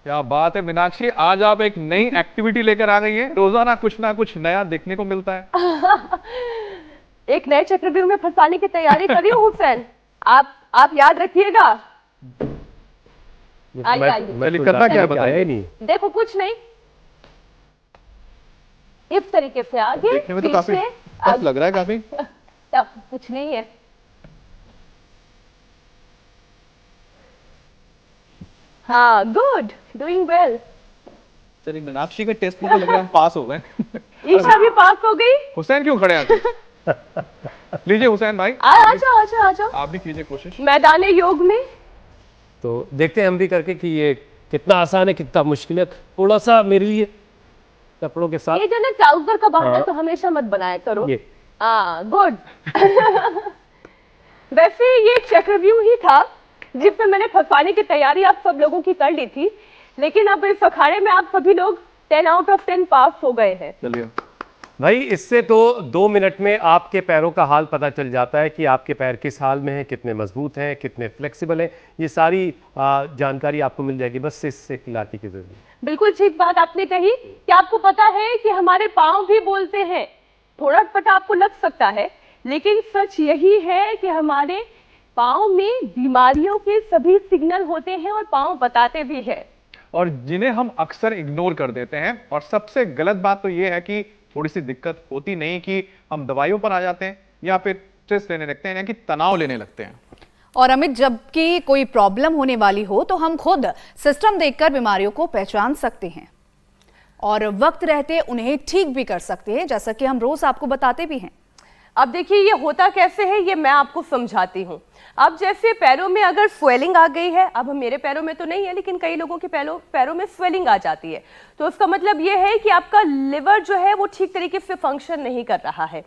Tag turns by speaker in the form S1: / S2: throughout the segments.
S1: क्या बात है मीनाक्षी, आज आप एक नई एक्टिविटी लेकर आ गई है। रोजाना कुछ ना कुछ नया देखने को मिलता है।
S2: एक नए चक्रव्यूह में फंसाने की तैयारी कर रही हूँ हुसैन। आप याद रखिएगा। आइए आइए।
S1: करना क्या है बताइए।
S3: नहीं
S2: देखो कुछ नहीं, इस तरीके से आगे
S1: देखने में तो काफी
S2: पीछे
S1: टफ लग रहा है काफी।
S2: कुछ नहीं है। हाँ, गुड, डूइंग वेल।
S1: चलिए मीनाक्षी के टेस्ट में तो लग रहा है हम पास हो गए।
S2: ईशा भी पास हो गई।
S1: हुसैन क्यों खड़े हैं? लीजिए हुसैन भाई,
S2: आ जाओ
S1: आप भी कीजिए कोशिश
S2: मैदान योग में।
S3: तो देखते हैं हम भी करके कि ये कितना आसान है कितना मुश्किल है। थोड़ा सा मेरे लिए कपड़ों के साथ
S2: ये जो ना ट्राउजर का बहाना
S3: हाँ।
S2: तो हमेशा मत बनाया करो।
S3: ये
S2: गुड। वैसे ये चक्रव्यूह ही था जिसमें मैंने फंसाने की तैयारी आप सब लोगों की कर ली थी, लेकिन अब इस अखाड़े में आप सभी लोग 10 आउट ऑफ 10 पास हो गए हैं।
S1: चलिए
S3: भाई, इससे तो 2 मिनट में आपके पैरों का हाल पता चल जाता है कि आपके पैर किस हाल में हैं, कितने मजबूत हैं, कितने फ्लेक्सिबल हैं। ये सारी जानकारी आपको मिल जाएगी बस इससे लाठी की जरूरत।
S2: बिल्कुल ठीक बात आपने कही कि आपको पता है कि हमारे पाँव भी बोलते हैं। थोड़ा पता आपको लग सकता है, लेकिन सच यही है कि हमारे पाँव में बीमारियों के सभी सिग्नल होते हैं और पाँव बताते भी हैं,
S1: और जिन्हें हम अक्सर इग्नोर कर देते हैं। और सबसे गलत बात तो ये है कि थोड़ी सी दिक्कत होती नहीं कि हम दवाइयों पर आ जाते हैं या फिर स्ट्रेस लेने लगते हैं या कि तनाव लेने लगते हैं।
S4: और अमित, जबकि कोई प्रॉब्लम होने वाली हो तो हम खुद सिस्टम देखकर बीमारियों को पहचान सकते हैं और वक्त रहते उन्हें ठीक भी कर सकते हैं, जैसा कि हम रोज आपको बताते भी हैं।
S2: अब देखिए ये होता कैसे है, ये मैं आपको समझाती हूँ। अब जैसे पैरों में अगर स्वेलिंग आ गई है, अब मेरे पैरों में तो नहीं है लेकिन कई लोगों के पैरों में स्वेलिंग आ जाती है, तो उसका मतलब ये है कि आपका लिवर जो है वो ठीक तरीके से फंक्शन नहीं कर रहा है।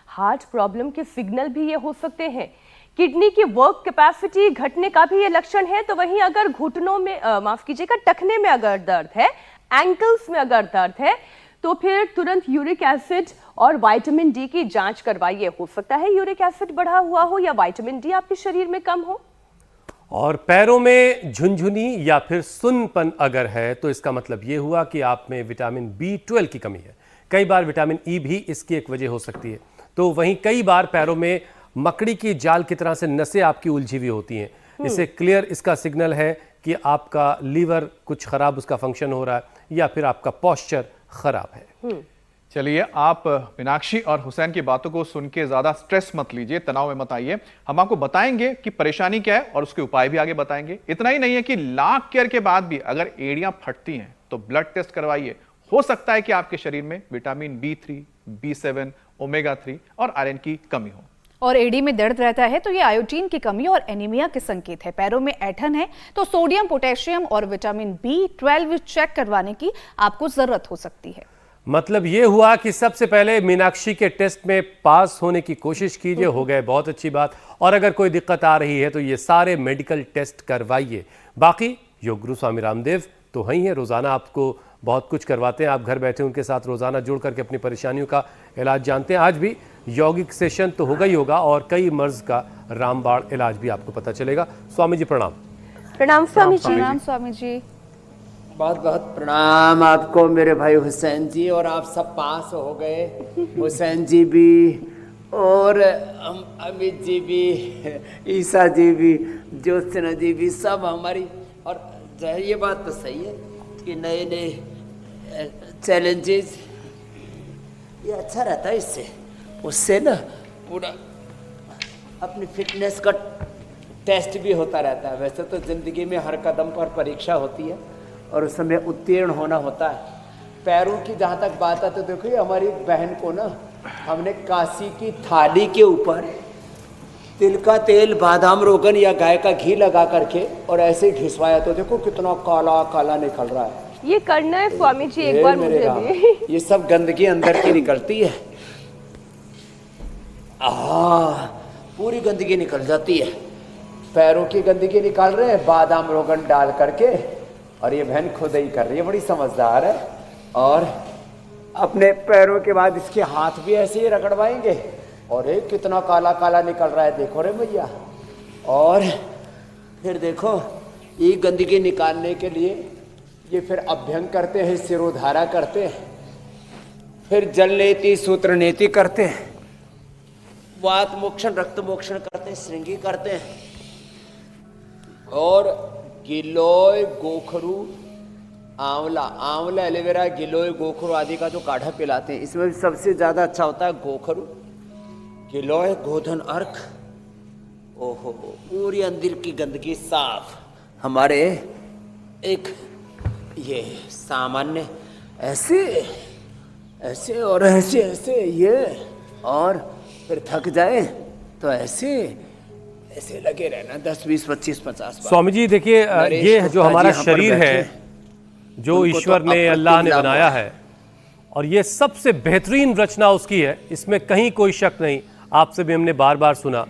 S2: हार्ट प्रॉब्लम के सिग्नल भी ये हो सकते हैं। किडनी की वर्क कैपेसिटी घटने का भी ये लक्षण है। तो वहीं अगर घुटनों में माफ कीजिएगा, टखने में अगर दर्द है, एंकल्स में अगर दर्द है, तो फिर तुरंत यूरिक एसिड और विटामिन डी की जांच करवाइए। हो सकता है यूरिक एसिड बढ़ा हुआ हो या विटामिन डी आपके शरीर में कम हो।
S3: और पैरों में झुनझुनी या फिर सुन्नपन अगर है तो इसका मतलब यह हुआ कि आप में विटामिन B12 की कमी है। कई बार विटामिन ई भी इसकी एक वजह हो सकती है। तो वहीं कई बार पैरों में मकड़ी की जाल की तरह से नसें आपकी उलझी हुई होती हैं। इससे क्लियर इसका सिग्नल है कि आपका लीवर कुछ खराब उसका फंक्शन हो रहा है या फिर आपका पोस्चर खराब है।
S1: चलिए, आप मीनाक्षी और हुसैन की बातों को सुन के ज्यादा स्ट्रेस मत लीजिए, तनाव में मत आइए। हम आपको बताएंगे कि परेशानी क्या है और उसके उपाय भी आगे बताएंगे। इतना ही नहीं है कि लाख केयर के बाद भी अगर एड़ियां फटती हैं तो ब्लड टेस्ट करवाइए। हो सकता है कि आपके शरीर में विटामिन B3, B7, ओमेगा 3 और आयरन की कमी हो।
S4: और एड़ी में दर्द रहता है तो ये आयोडीन की कमी और एनीमिया के संकेत है। पैरों में ऐंठन है तो सोडियम, पोटेशियम और विटामिन B12 चेक करवाने की आपको जरूरत हो सकती है।
S3: मतलब ये हुआ कि सबसे पहले मीनाक्षी के टेस्ट में पास होने की कोशिश कीजिए, हो गए, बहुत अच्छी बात। और अगर कोई दिक्कत आ रही है तो ये सारे मेडिकल टेस्ट करवाइए। बाकी योग गुरु स्वामी रामदेव तो वही है, रोजाना आपको बहुत कुछ करवाते हैं। आप घर बैठे उनके साथ रोजाना जुड़ करके अपनी परेशानियों का इलाज जानते हैं। आज भी यौगिक सेशन तो होगा ही होगा और कई मर्ज का रामबाण इलाज भी आपको पता चलेगा। स्वामी जी प्रणाम।
S2: प्रणाम स्वामी जी।
S4: प्रणाम स्वामी जी।
S5: बहुत बहुत प्रणाम आपको मेरे भाई हुसैन जी। और आप सब पास हो गए, हुसैन जी भी और अमित जी भी, ईसा जी भी, ज्योत्सना जी भी, सब हमारी। और ये बात तो सही है कि नए नए चैलेंजेस ये अच्छा रहता है। उससे ना पूरा अपनी फिटनेस का टेस्ट भी होता रहता है। वैसे तो ज़िंदगी में हर कदम पर परीक्षा होती है और उस समय उत्तीर्ण होना होता है। पैरों की जहाँ तक बात है तो देखो, ये हमारी बहन को ना हमने काशी की थाली के ऊपर तिल का तेल, बादाम रोगन या गाय का घी लगा करके और ऐसे ही घिसवाया, तो देखो कितना काला काला निकल रहा है।
S2: ये करना है स्वामी जी एक बार मुझे भी।
S5: ये सब गंदगी अंदर की निकलती है। पूरी गंदगी निकल जाती है। पैरों की गंदगी निकाल रहे हैं बादाम रोगन डाल करके, और ये बहन खुद ही कर रही है, बड़ी समझदार है। और अपने पैरों के बाद इसके हाथ भी ऐसे ही रगड़वाएंगे और एक कितना काला काला निकल रहा है, देखो रे भैया। और फिर देखो, ये गंदगी निकालने के लिए ये फिर अभ्यंग करते हैं, सिरोधारा करते हैं, फिर जल नेति सूत्र नेति करते हैं, वात मोक्षण रक्त मोक्षण करते हैं, श्रृंगी करते हैं, और गिलोय गोखरू आंवला एलोवेरा गिलोय गोखरू आदि का जो काढ़ा पिलाते हैं, इसमें भी सबसे ज्यादा अच्छा होता है गोखरू, गिलोय गोधन अर्क। ओहो, पूरी अंदर की गंदगी साफ। हमारे एक ये सामान्य ऐसे ऐसे और ऐसे ऐसे ये, और फिर थक जाए तो ऐसे ऐसे लगे रहना 10 20 25 50 बार।
S3: स्वामी जी देखिए, ये जो हमारा शरीर है जो ईश्वर ने, अल्लाह ने बनाया है, और ये सबसे बेहतरीन रचना उसकी है, इसमें कहीं कोई शक नहीं। आपसे भी हमने बार बार सुना।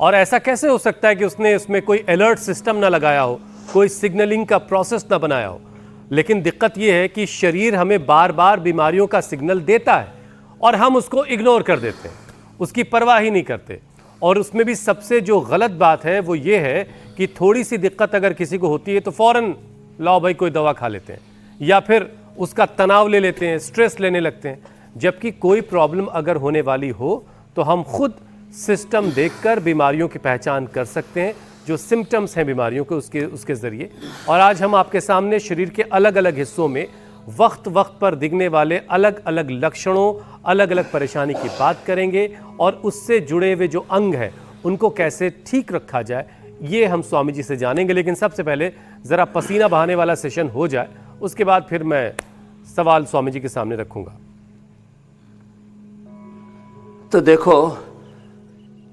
S3: और ऐसा कैसे हो सकता है कि उसने उसमें कोई अलर्ट सिस्टम ना लगाया हो, कोई सिग्नलिंग का प्रोसेस ना बनाया हो। लेकिन दिक्कत यह है कि शरीर हमें बार बार बीमारियों का सिग्नल देता है और हम उसको इग्नोर कर देते हैं, उसकी परवाह ही नहीं करते। और उसमें भी सबसे जो गलत बात है वो ये है कि थोड़ी सी दिक्कत अगर किसी को होती है तो फौरन लाओ भाई कोई दवा खा लेते हैं, या फिर उसका तनाव ले लेते हैं, स्ट्रेस लेने लगते हैं। जबकि कोई प्रॉब्लम अगर होने वाली हो तो हम खुद सिस्टम देखकर बीमारियों की पहचान कर सकते हैं, जो सिम्टम्स हैं बीमारियों के उसके ज़रिए। और आज हम आपके सामने शरीर के अलग अलग हिस्सों में वक्त वक्त पर दिखने वाले अलग अलग लक्षणों, अलग अलग परेशानी की बात करेंगे, और उससे जुड़े हुए जो अंग हैं उनको कैसे ठीक रखा जाए, ये हम स्वामी जी से जानेंगे। लेकिन सबसे पहले ज़रा पसीना बहाने वाला सेशन हो जाए, उसके बाद फिर मैं सवाल स्वामी जी के सामने रखूंगा।
S5: तो देखो,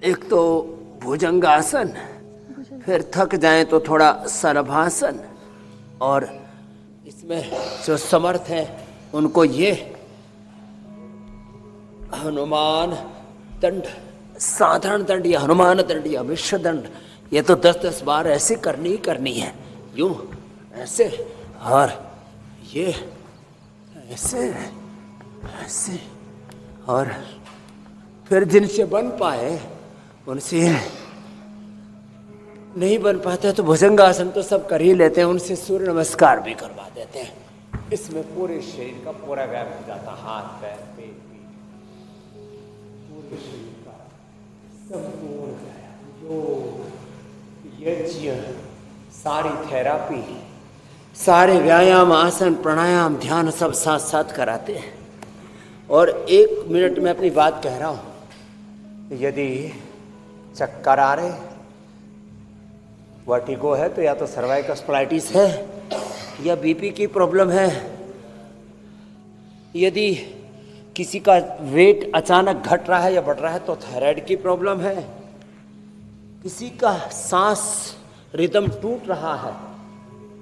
S5: एक तो भुजंगासन, फिर थक जाए तो थोड़ा सरभासन, और इसमें जो समर्थ हैं उनको ये हनुमान दंड, साधारण दंड या हनुमान दंड या विश्व दंड, ये तो 10-10 बार ऐसे करनी ही करनी है, यूं ऐसे, और ये ऐसे ऐसे, और फिर जिनसे बन पाए उनसे, नहीं बन पाता तो भुजंगासन तो सब कर ही लेते हैं, उनसे सूर्य नमस्कार भी करवा देते हैं। इसमें पूरे शरीर का पूरा व्यायाम हो जाता, हाथ पैर पेट पीठ, पूरे शरीर का संपूर्ण व्यायाम, योग यज्ञ, सारी थेरापी, सारे व्यायाम, आसन, प्राणायाम, ध्यान सब साथ साथ कराते हैं। और 1 मिनट में अपनी बात कह रहा हूं, यदि चक्कर आ रहे, वर्टिगो है, तो या तो सर्वाइकल स्प्लाइटिस है या बीपी की प्रॉब्लम है, यदि किसी का वेट अचानक घट रहा है या बढ़ रहा है तो थायराइड की प्रॉब्लम है, किसी का सांस रिदम टूट रहा है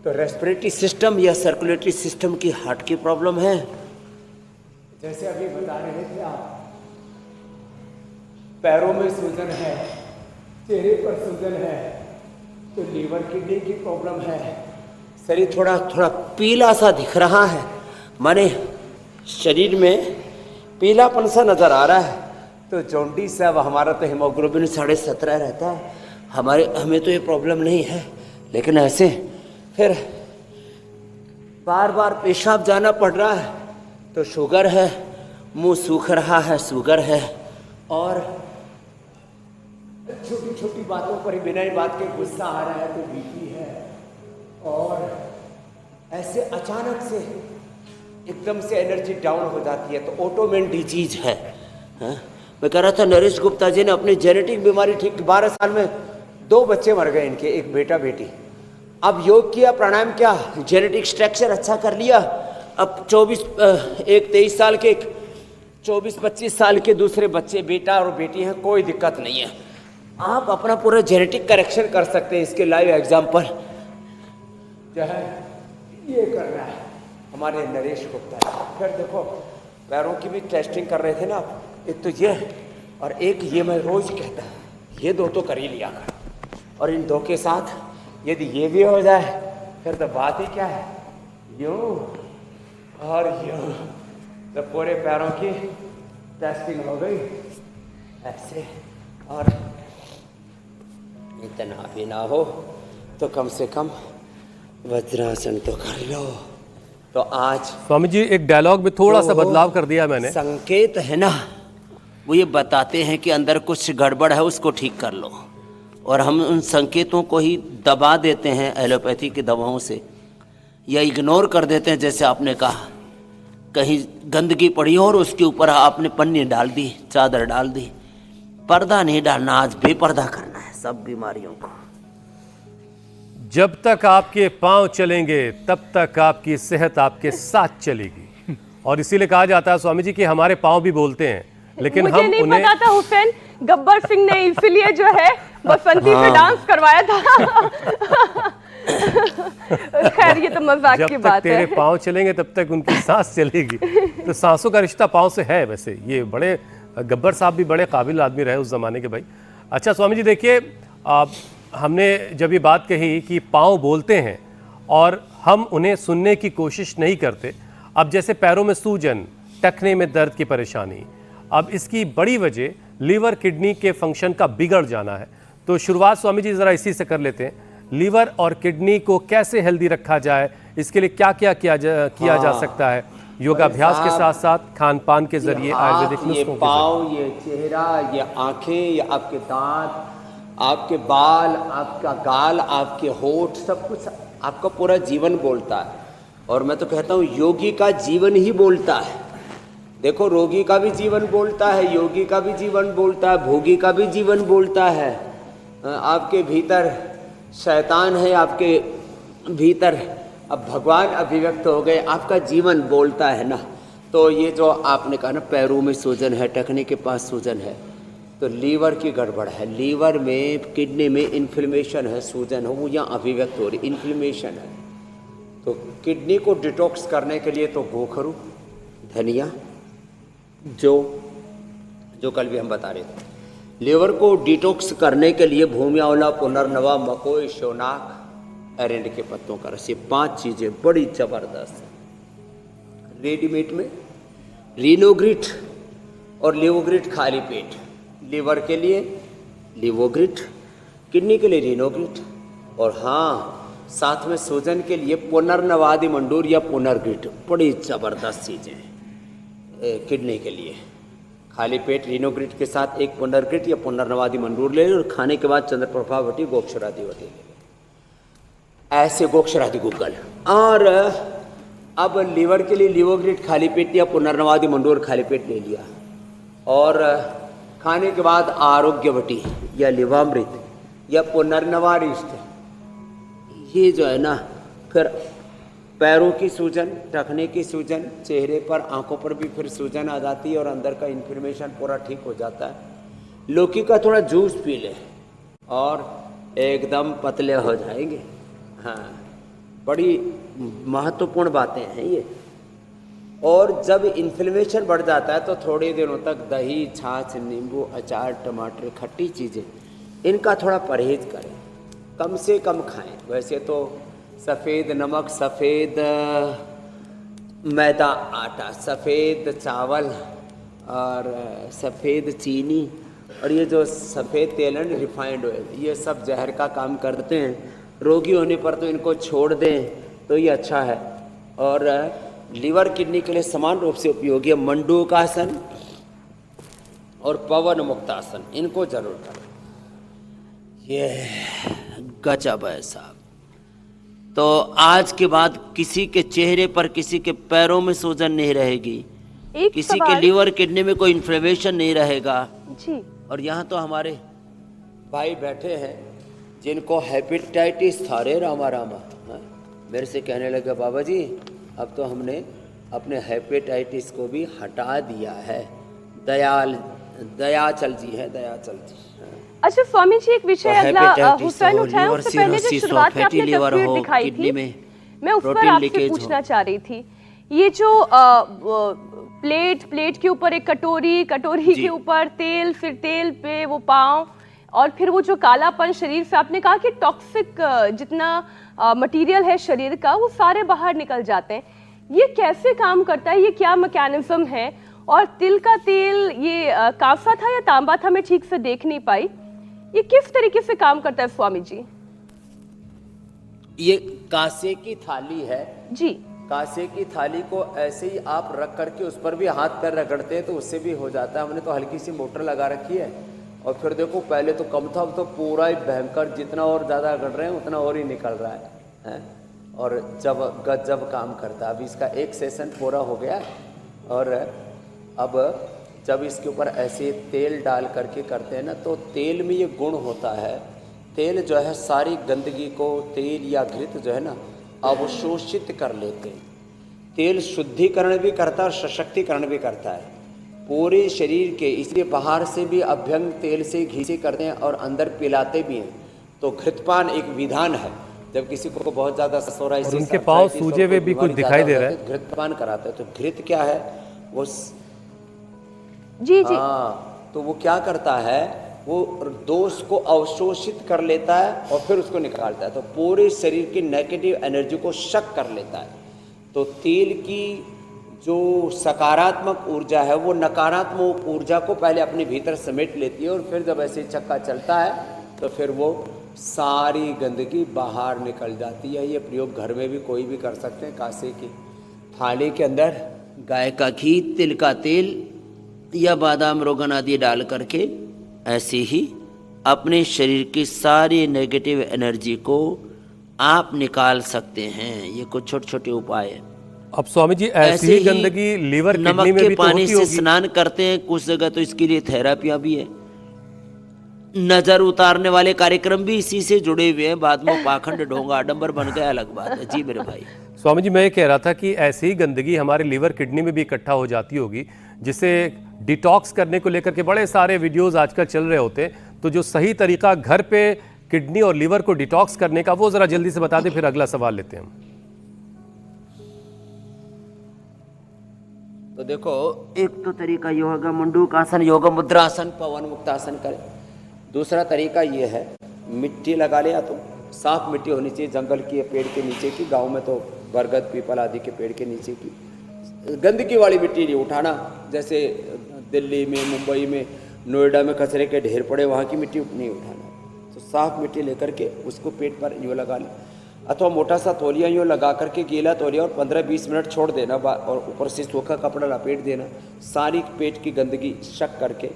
S5: तो रेस्पिरेटरी सिस्टम या सर्कुलेटरी सिस्टम की हार्ट की प्रॉब्लम है। जैसे अभी बता रहे थे आप, पैरों में सूजन है, चेहरे पर सूजन है, तो लीवर किडनी की प्रॉब्लम है, शरीर थोड़ा थोड़ा पीला सा दिख रहा है, माने शरीर में पीलापन सा नजर आ रहा है, तो जॉन्डिस है। हमारा तो हीमोग्लोबिन 17.5 रहता है, हमें तो ये प्रॉब्लम नहीं है, लेकिन ऐसे फिर बार बार पेशाब जाना पड़ रहा है तो शुगर है, मुंह सूख रहा है, शुगर है, और छोटी छोटी बातों पर ही बिना ही बात के गुस्सा आ रहा है तो बीपी है, और ऐसे अचानक से एकदम से एनर्जी डाउन हो जाती है तो ऑटोइम्यून डिजीज है। मैं कह रहा था नरेश गुप्ता जी ने अपनी जेनेटिक बीमारी ठीक 12 साल में 2 बच्चे मर गए इनके, एक बेटा बेटी। अब योग किया, प्राणायाम किया, जेनेटिक स्ट्रक्चर अच्छा कर लिया, अब 23 साल के, 24-25 साल के दूसरे बच्चे, बेटा और बेटी हैं, कोई दिक्कत नहीं है। आप अपना पूरा जेनेटिक करेक्शन कर सकते हैं। इसके लाइव एग्जाम्पल जो है ये कर रहा है हमारे नरेश गुप्ता। फिर देखो पैरों की भी टेस्टिंग कर रहे थे ना आप, एक तो ये और एक ये मैं रोज कहता हूँ, ये 2 तो कर ही लिया कर, और इन 2 के साथ यदि ये भी हो जाए फिर तो बात ही क्या है, यूं और यूं, तो पूरे पैरों की टेस्टिंग हो गई ऐसे। और इतना भी ना हो तो कम से कम वज्रासन तो कर लो। तो आज
S3: स्वामी जी एक डायलॉग में थोड़ा सा बदलाव कर दिया मैंने।
S5: संकेत है ना, वो ये बताते हैं कि अंदर कुछ गड़बड़ है, उसको ठीक कर लो, और हम उन संकेतों को ही दबा देते हैं एलोपैथी की दवाओं से, या इग्नोर कर देते हैं। जैसे आपने कहा कहीं गंदगी पड़ी हो और उसके ऊपर आपने पन्नी डाल दी, चादर डाल दी। पर्दा नहीं डालना, आज बेपर्दा करना है सब बीमारियों को।
S3: जब तक आपके पांव चलेंगे तब तक आपकी सेहत आपके साथ चलेगी। और इसीलिए कहा जाता है स्वामी जी कि हमारे पांव भी बोलते हैं, लेकिन
S2: मुझे
S3: हम
S2: नहीं
S3: उन्हें
S2: पता था हुसैन, गब्बर सिंह ने इसीलिए जो है बसंती पे डांस करवाया था। खैर ये तो मजाक
S3: जब
S2: की
S3: तक
S2: बात
S3: तेरे
S2: है।
S3: पांव चलेंगे तब तक उनकी सांस चलेगी। तो सांसों का रिश्ता पांव से है। वैसे ये बड़े गब्बर साहब भी बड़े काबिल आदमी रहे उस जमाने के भाई। अच्छा स्वामी जी देखिए, हमने जब ये बात कही कि पांव बोलते हैं और हम उन्हें सुनने की कोशिश नहीं करते, अब जैसे पैरों में सूजन, टखने में दर्द की परेशानी, अब इसकी बड़ी वजह लीवर किडनी के फंक्शन का बिगड़ जाना है। तो शुरुआत स्वामी जी ज़रा इसी से कर लेते हैं। लीवर और किडनी को कैसे हेल्दी रखा जाए, इसके लिए क्या क्या किया जा सकता है योगाभ्यास के साथ साथ खान पान के जरिए, आयुर्वेदिक
S5: ये
S3: नुस्खों के
S5: पाँव, ये चेहरा, ये आंखें, ये आपके दांत, आपके बाल, आपका गाल, आपके होठ, सब कुछ आपका पूरा जीवन बोलता है। और मैं तो कहता हूँ योगी का जीवन ही बोलता है। देखो रोगी का भी जीवन बोलता है, योगी का भी जीवन बोलता है, भोगी का भी जीवन बोलता है। आपके भीतर शैतान है, आपके भीतर अब भगवान अभिव्यक्त हो गए, आपका जीवन बोलता है ना। तो ये जो आपने कहा ना पैरों में सूजन है, टखने के पास सूजन है, तो लीवर की गड़बड़ है, लीवर में किडनी में इन्फ्लेमेशन है, सूजन है, वो यहाँ अभिव्यक्त हो रही, इन्फ्लेमेशन है। तो किडनी को डिटॉक्स करने के लिए तो गोखरू, धनिया, जो कल भी हम बता रहे थे। लीवर को डिटॉक्स करने के लिए भूमि आंवला, पुनर्नवा, मकोई, शोनाक, एरेंड के पत्तों का रस, ये 5 चीज़ें बड़ी ज़बरदस्त है। रेडीमेड में रिनोग्रिट और लिवोग्रिट खाली पेट, लीवर के लिए लिवोग्रिट, किडनी के लिए रिनोग्रिट, और हाँ साथ में सूजन के लिए पुनर्नवादि मंडूर या पुनर्ग्रिट, बड़ी ज़बरदस्त चीज़ें हैं किडनी के लिए। खाली पेट रिनोग्रिट के साथ एक पुनर्ग्रिट या पुनर्नवादि मंडूर ले लें, और खाने के बाद चंद्रप्रभावटी, गोक्षरादि वटी ले लें, ऐसे गोक्षरादि गुग्गल। और अब लीवर के लिए लिवोग्रिट खाली पेट या पुनर्नवादि मंडूर खाली पेट ले लिया, और खाने के बाद आरोग्यवटी या लिवामृत या पुनर्नवारिष्ट, ये जो है ना, फिर पैरों की सूजन, टखने की सूजन, चेहरे पर, आंखों पर भी फिर सूजन आ जाती है और अंदर का इन्फ्लेमेशन पूरा ठीक हो जाता है। लौकी का थोड़ा जूस पी ले और एकदम पतले हो जाएंगे। हाँ, बड़ी महत्वपूर्ण बातें हैं ये। और जब इन्फ्लेमेशन बढ़ जाता है तो थोड़े दिनों तक दही, छाछ, नींबू, अचार, टमाटर, खट्टी चीज़ें, इनका थोड़ा परहेज करें, कम से कम खाएं। वैसे तो सफ़ेद नमक, सफ़ेद मैदा आटा, सफ़ेद चावल और सफ़ेद चीनी और ये जो सफ़ेद तेल है रिफाइंड ऑयल, ये सब जहर का काम करते हैं। रोगी होने पर तो इनको छोड़ दें तो ये अच्छा है। और लीवर किडनी के लिए समान रूप से उपयोगी है मंडूकासन और पवन मुक्तासन, इनको जरूर करें। ये गजब है साहब। तो आज के बाद किसी के चेहरे पर, किसी के पैरों में सूजन नहीं रहेगी, किसी के लीवर किडनी में कोई इन्फ्लेमेशन नहीं रहेगा
S2: जी।
S5: और यहाँ तो हमारे भाई बैठे हैं जिनको हेपेटाइटिस था, रे रामा रामा, हाँ? मेरे से कहने लगे बाबा जी अब तो हमने अपने हेपेटाइटिस को भी हटा दिया है। दयाचल जी है, दयाचल जी। हाँ।
S2: अच्छा स्वामी जी, एक विषय अगला हुसैन उठाया,
S5: लिवर
S2: उससे पहले जो
S5: सिरोसिस हो,
S2: शुरुआत में
S5: फैटी
S2: आपने
S5: लिवर
S2: तस्वीर
S5: हो,
S2: दिखाई
S5: किडनी
S2: थी,
S5: में
S2: मैं उस पर
S5: प्रोटीन
S2: आपसे
S5: लीकेज
S2: पूछना
S5: हो।
S2: चाह रही थी। ये जो प्लेट के ऊपर एक कटोरी के ऊपर तेल, फिर तेल पे वो पाँव, और फिर वो जो कालापन शरीर से, आपने कहा कि टॉक्सिक जितना मटेरियल है शरीर का वो सारे बाहर निकल जाते हैं। ये कैसे काम करता है, ये क्या मैकेनिज्म है? और तिल का तेल ये कांसा था या तांबा था, मैं ठीक से देख नहीं पाई, ये किस तरीके से काम करता है स्वामी जी?
S5: ये कांसे की थाली है
S2: जी,
S5: कांसे की थाली को ऐसे ही आप रख करके उस पर भी हाथ पैर रगड़ते हैं तो उससे भी हो जाता है। हमने तो हल्की सी मोटर लगा रखी है और फिर देखो पहले तो कम था, अब तो पूरा ही भयंकर, जितना और ज़्यादा रगड़ रहे हैं उतना और ही निकल रहा है। और जब गजब काम करता है। अभी इसका एक सेशन पूरा हो गया और अब जब इसके ऊपर ऐसे तेल डाल करके करते हैं ना, तो तेल में ये गुण होता है, तेल जो है सारी गंदगी को, तेल या घृत जो है ना अवशोषित कर लेते हैं। तेल शुद्धिकरण भी करता है और सशक्तिकरण भी करता है पूरे शरीर के। इसलिए बाहर से भी अभ्यंग तेल से घी से करते हैं और अंदर पिलाते भी हैं। तो घृतपान एक विधान है। जब किसी को बहुत ज़्यादा
S3: और उनके पाँव सूजे हुए भी कुछ दिखाई दे रहा है,
S5: घृतपान कराते हैं। तो घृत क्या है वो?
S2: जी जी।
S5: हाँ, तो वो क्या करता है, वो दोष को अवशोषित कर लेता है और फिर उसको निकालता है। तो पूरे शरीर की नेगेटिव एनर्जी को शक कर लेता है। तो तेल की जो सकारात्मक ऊर्जा है वो नकारात्मक ऊर्जा को पहले अपने भीतर समेट लेती है और फिर जब ऐसे चक्का चलता है तो फिर वो सारी गंदगी बाहर निकल जाती है। ये प्रयोग घर में भी कोई भी कर सकते हैं। कांसे की थाली के अंदर गाय का घी, तिल का तेल या बादाम, रोगन आदि डाल करके ऐसे ही अपने शरीर की सारी नेगेटिव एनर्जी को आप निकाल सकते हैं। ये कुछ छोटे छोटे उपाय हैं।
S3: अब स्वामी जी ऐसी ही गंदगी लीवर किडनी
S5: नमक
S3: में
S5: के
S3: भी तो
S5: पानी
S3: होती
S5: से
S3: होगी।
S5: स्नान करते हैं, कुछ जगह तो इसके लिए थेरेपियां भी है। नजर उतारने वाले कार्यक्रम भी इसी से जुड़े हुए हैं। बाद में पाखंड ढोंगा आडंबर बन गया, अलग बात है। जी मेरे भाई।
S3: स्वामी जी, मैं ये कह रहा था कि ऐसी ही गंदगी हमारे लीवर किडनी में भी इकट्ठा हो जाती होगी, जिसे डिटॉक्स करने को लेकर के बड़े सारे वीडियोस आजकल चल रहे होते हैं। तो जो सही तरीका घर पे किडनी और लीवर को डिटॉक्स करने का, वो जरा जल्दी से बता दें, फिर अगला सवाल लेते हैं हम।
S5: तो देखो, एक तो तरीका योगा मंडूकासन, योग मुद्रासन, पवन मुक्तासन करें। दूसरा तरीका ये है, मिट्टी लगा ले, या तो साफ मिट्टी होनी चाहिए, जंगल की, पेड़ के नीचे की। गांव में तो बरगद पीपल आदि के पेड़ के नीचे की। गंदगी वाली मिट्टी नहीं उठाना। जैसे दिल्ली में, मुंबई में, नोएडा में कचरे के ढेर पड़े, वहाँ की मिट्टी नहीं उठाना। तो साफ मिट्टी लेकर के उसको पेट पर यूँ लगा ले, अथवा मोटा सा तौलिया यूँ लगा करके, गीला तौलिया, और 15-20 मिनट छोड़ देना और ऊपर से सूखा कपड़ा लपेट देना। सारी पेट की गंदगी शक करके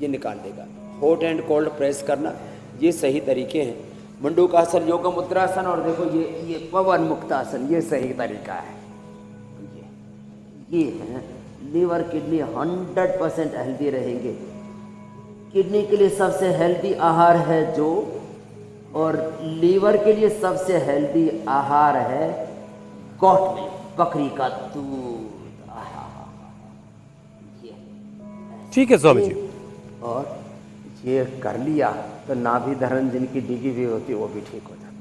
S5: ये निकाल देगा। हॉट एंड कोल्ड प्रेस करना, ये सही तरीके हैं। मंडूकासन, योग मुद्रासन, और देखो ये पवन मुक्तासन, ये सही तरीका है। ये है, लीवर किडनी 100% हेल्दी रहेंगे। किडनी के लिए सबसे हेल्दी आहार है जो, और लीवर के लिए सबसे हेल्दी आहार है गॉट मिल्क, बकरी का दूध।
S3: ठीक है स्वामी जी।
S5: और ये कर लिया तो नाभि धरण जिनकी डिगी हुई होती है वो भी ठीक हो जाती।